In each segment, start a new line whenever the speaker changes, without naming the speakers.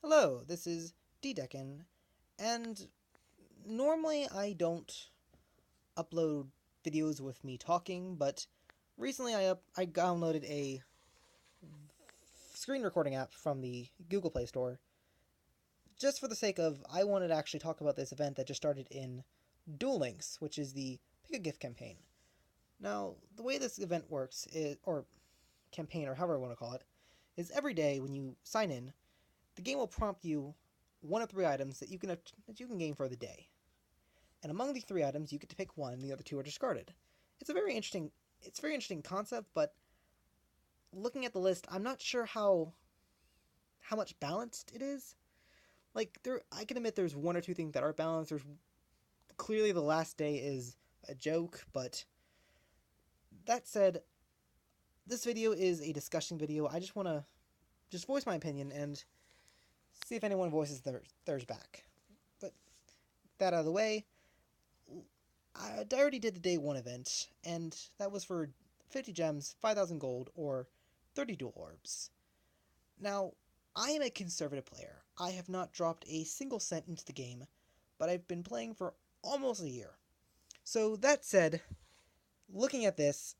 Hello, this is D-Decken, and normally I don't upload videos with me talking, but recently I downloaded a screen recording app from the Google Play Store just for the sake of I wanted to actually talk about this event that just started in Duel Links, which is the Pick a Gift campaign. Now, the way this event works is, or campaign, or however I want to call it, is every day when you sign in, the game will prompt you one of three items that you can gain for the day. And among the three items, you get to pick one, and the other two are discarded. It's a very interesting concept, but looking at the list, I'm not sure how much balanced it is. I can admit there's one or two things that are balanced. There's clearly the last day is a joke, but that said, this video is a discussion video. I just want to voice my opinion and see if anyone voices theirs back. But that out of the way, I already did the day one event, and that was for 50 gems, 5,000 gold, or 30 dual orbs. Now, I am a conservative player. I have not dropped a single cent into the game, but I've been playing for almost a year. So that said, looking at this,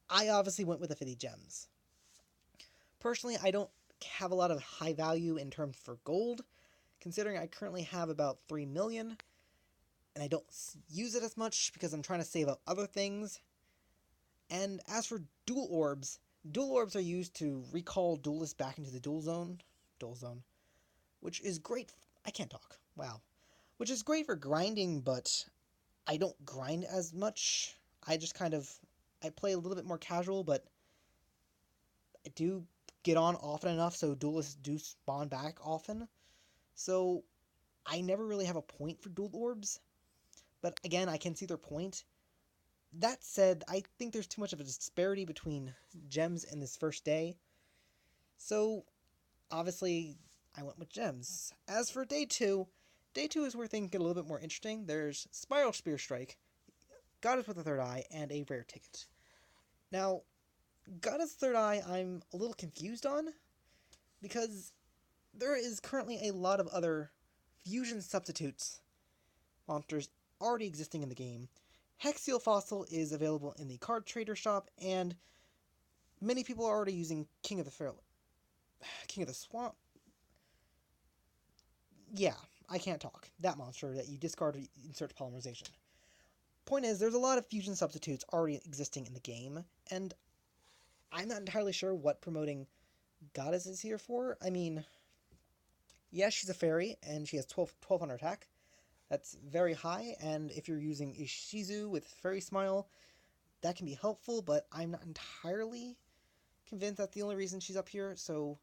I obviously went with the 50 gems. Personally, I don't have a lot of high value in terms for gold, considering I currently have about 3 million, and I don't use it as much because I'm trying to save up other things. And as for dual orbs are used to recall duelists back into the duel zone, which is great. I can't talk. Wow. Which is great for grinding, but I don't grind as much. I play a little bit more casual, but I do get on often enough so duelists do spawn back often. So I never really have a point for dual orbs. But again, I can see their point. That said, I think there's too much of a disparity between gems in this first day. So, obviously, I went with gems. As for day two is where things get a little bit more interesting. There's Spiral Spear Strike, Goddess with the Third Eye, and a rare ticket. Now, Goddess Third Eye, I'm a little confused on, because there is currently a lot of other fusion substitutes monsters already existing in the game. Hexsteel Fossil is available in the card trader shop, and many people are already using King of the Swamp. Yeah, I can't talk. That monster that you discard to insert polymerization. Point is, there's a lot of fusion substitutes already existing in the game, and I'm not entirely sure what promoting Goddess is here for. I mean, yes, she's a fairy, and she has 1200 attack. That's very high, and if you're using Ishizu with Fairy Smile, that can be helpful, but I'm not entirely convinced that's the only reason she's up here, so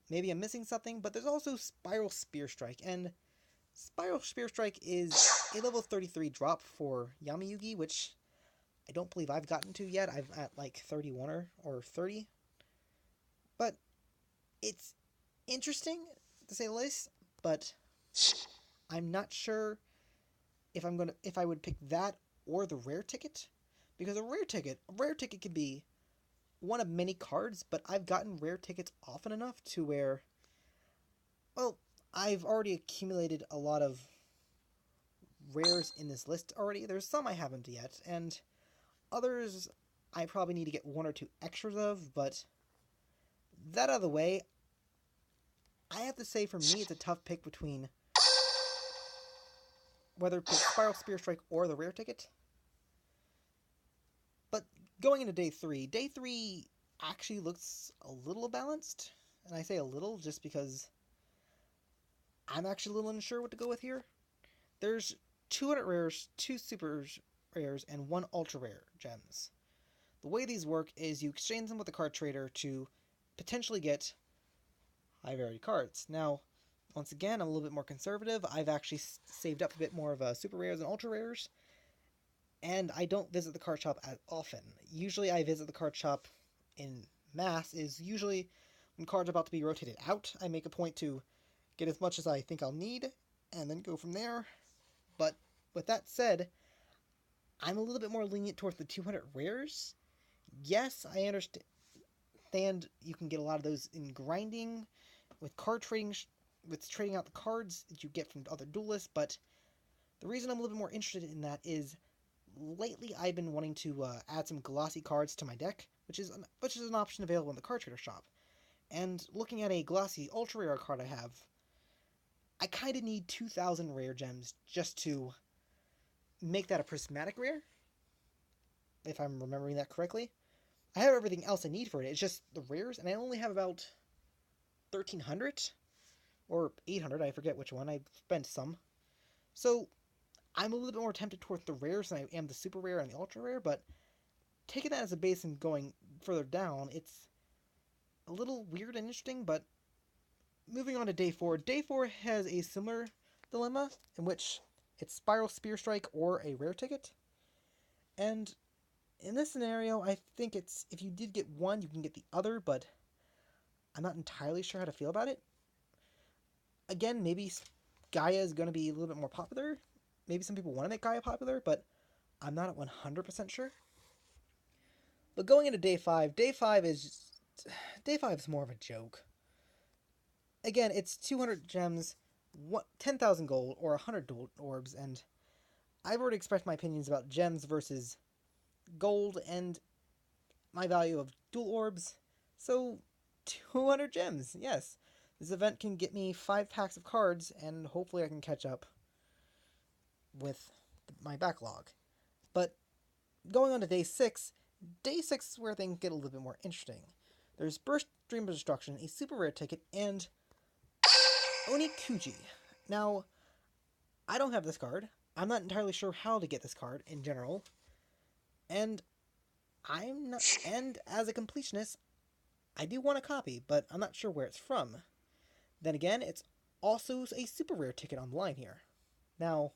maybe I'm missing something. But there's also Spiral Spear Strike, and Spiral Spear Strike is a level 33 drop for Yamayugi, which I don't believe I've gotten to yet. I'm at like 31 or 30. But it's interesting, to say the least, but I'm not sure if I would pick that or the rare ticket, because a rare ticket can be one of many cards, but I've gotten rare tickets often enough to where, well, I've already accumulated a lot of rares in this list already. There's some I haven't yet, and others I probably need to get one or two extras of, but that out of the way, I have to say for me it's a tough pick between whether to pick Spiral Spear Strike or the rare ticket. But going into day three actually looks a little balanced, and I say a little just because I'm actually a little unsure what to go with here. There's 200 rares, 2 super rares, and 1 ultra rare gems. The way these work is you exchange them with the card trader to potentially get high rarity cards. Now, once again, I'm a little bit more conservative. I've actually saved up a bit more of super rares and ultra rares, and I don't visit the card shop as often. Usually I visit the card shop in mass, is usually when cards are about to be rotated out. I make a point to get as much as I think I'll need, and then go from there. But with that said, I'm a little bit more lenient towards the 200 rares. Yes, I understand you can get a lot of those in grinding, with card trading, with trading out the cards that you get from other duelists. But the reason I'm a little bit more interested in that is lately I've been wanting to add some glossy cards to my deck, which is an option available in the card trader shop. And looking at a glossy ultra rare card I have, I kind of need 2,000 rare gems just to make that a prismatic rare, if I'm remembering that correctly. I have everything else I need for it. It's just the rares, and I only have about 1,300 or 800. I forget which one. I've spent some, so I'm a little bit more tempted towards the rares than I am the super rare and the ultra rare. But taking that as a base and going further down, it's a little weird and interesting. But moving on to day 4. Day 4 has a similar dilemma in which it's Spiral Spear Strike or a rare ticket. And in this scenario, I think it's, if you did get one, you can get the other, but I'm not entirely sure how to feel about it. Again, maybe Gaia is going to be a little bit more popular. Maybe some people want to make Gaia popular, but I'm not at 100% sure. But going into day 5, day 5 is more of a joke. Again, it's 200 gems, 10,000 gold, or 100 dual orbs, and I've already expressed my opinions about gems versus gold and my value of dual orbs, so 200 gems, yes. This event can get me 5 packs of cards, and hopefully I can catch up with my backlog. But going on to day 6, day 6 is where things get a little bit more interesting. There's Burst Dream of Destruction, a super rare ticket, and Onikuji. Now, I don't have this card. I'm not entirely sure how to get this card in general. And as a completionist, I do want a copy, but I'm not sure where it's from. Then again, it's also a super rare ticket on the line here. Now,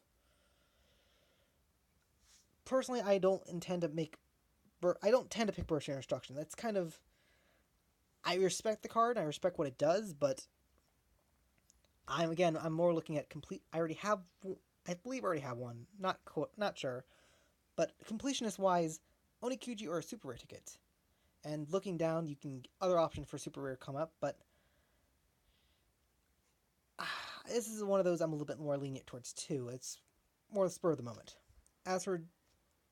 personally, I don't tend to pick Burst Dream of Destruction. That's kind of, I respect the card, I respect what it does, but I'm more looking at complete. I believe I already have one. Not sure, but completionist wise, Onikuji or a super rare ticket. And looking down, you can other options for super rare come up, but this is one of those I'm a little bit more lenient towards too. It's more the spur of the moment. As for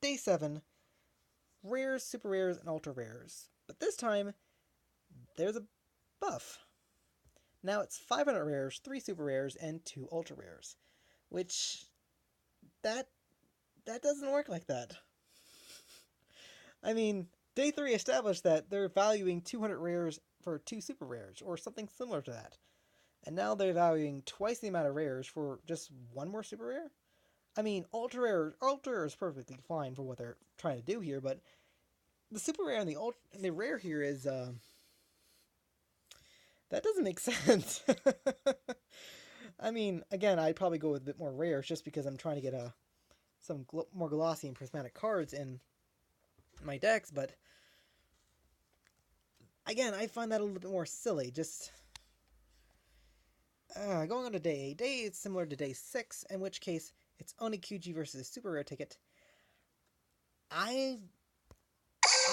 day 7, rares, super rares, and ultra rares. But this time, there's a buff. Now it's 500 rares, 3 super rares, and 2 ultra rares. Which, that doesn't work like that. I mean, day 3 established that they're valuing 200 rares for 2 super rares, or something similar to that. And now they're valuing twice the amount of rares for just 1 more super rare? I mean, ultra rare is perfectly fine for what they're trying to do here, but the super rare and the rare here is, that doesn't make sense. I mean, again, I'd probably go with a bit more rares just because I'm trying to get some more glossy and prismatic cards in my decks, but again, I find that a little bit more silly. Just going on to day 8. Day 8 is similar to day 6, in which case it's Onikuji versus a super rare ticket. I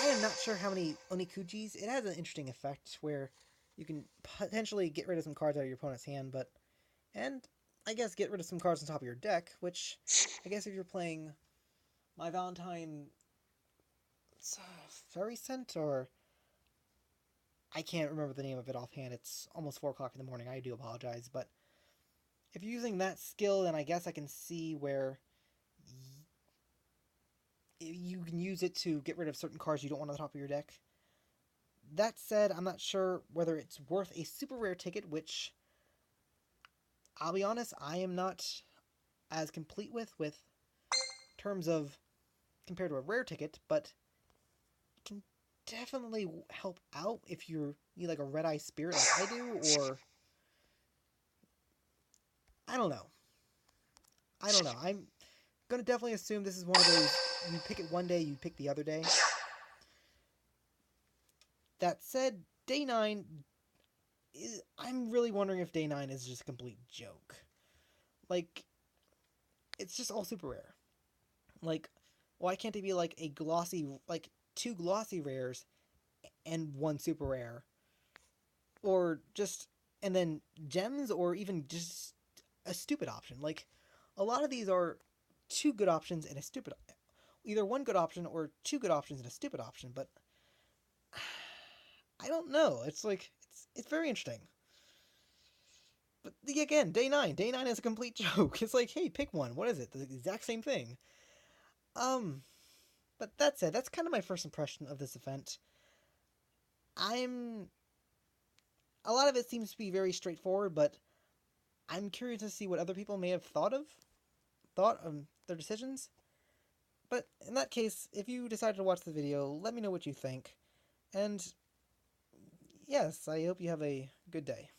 am not sure how many Onikujis. It has an interesting effect where you can potentially get rid of some cards out of your opponent's hand, and I guess get rid of some cards on top of your deck, which I guess if you're playing My Valentine Fairy Scent, or I can't remember the name of it offhand. It's almost 4 o'clock in the morning. I do apologize, but if you're using that skill, then I guess I can see where you can use it to get rid of certain cards you don't want on the top of your deck. That said, I'm not sure whether it's worth a super rare ticket, which, I'll be honest, I am not as complete with terms of compared to a rare ticket, but it can definitely help out if you need like a red eye spirit like I do, or I don't know. I'm gonna definitely assume this is one of those, you pick it one day, you pick the other day. That said, day 9, I'm really wondering if day 9 is just a complete joke. Like, it's just all super rare. Like, why can't it be like a glossy, like 2 glossy rares and 1 super rare? Or just and then gems, or even just a stupid option. Like, a lot of these are two good options and a stupid, either one good option or two good options and a stupid option. But I don't know. It's like it's very interesting. But again, day 9 is a complete joke. It's like, hey, pick one. What is it? The exact same thing. Um, but that said, that's kind of my first impression of this event. I'm A lot of it seems to be very straightforward, but I'm curious to see what other people may have thought of their decisions. But in that case, if you decided to watch the video, let me know what you think. And yes, I hope you have a good day.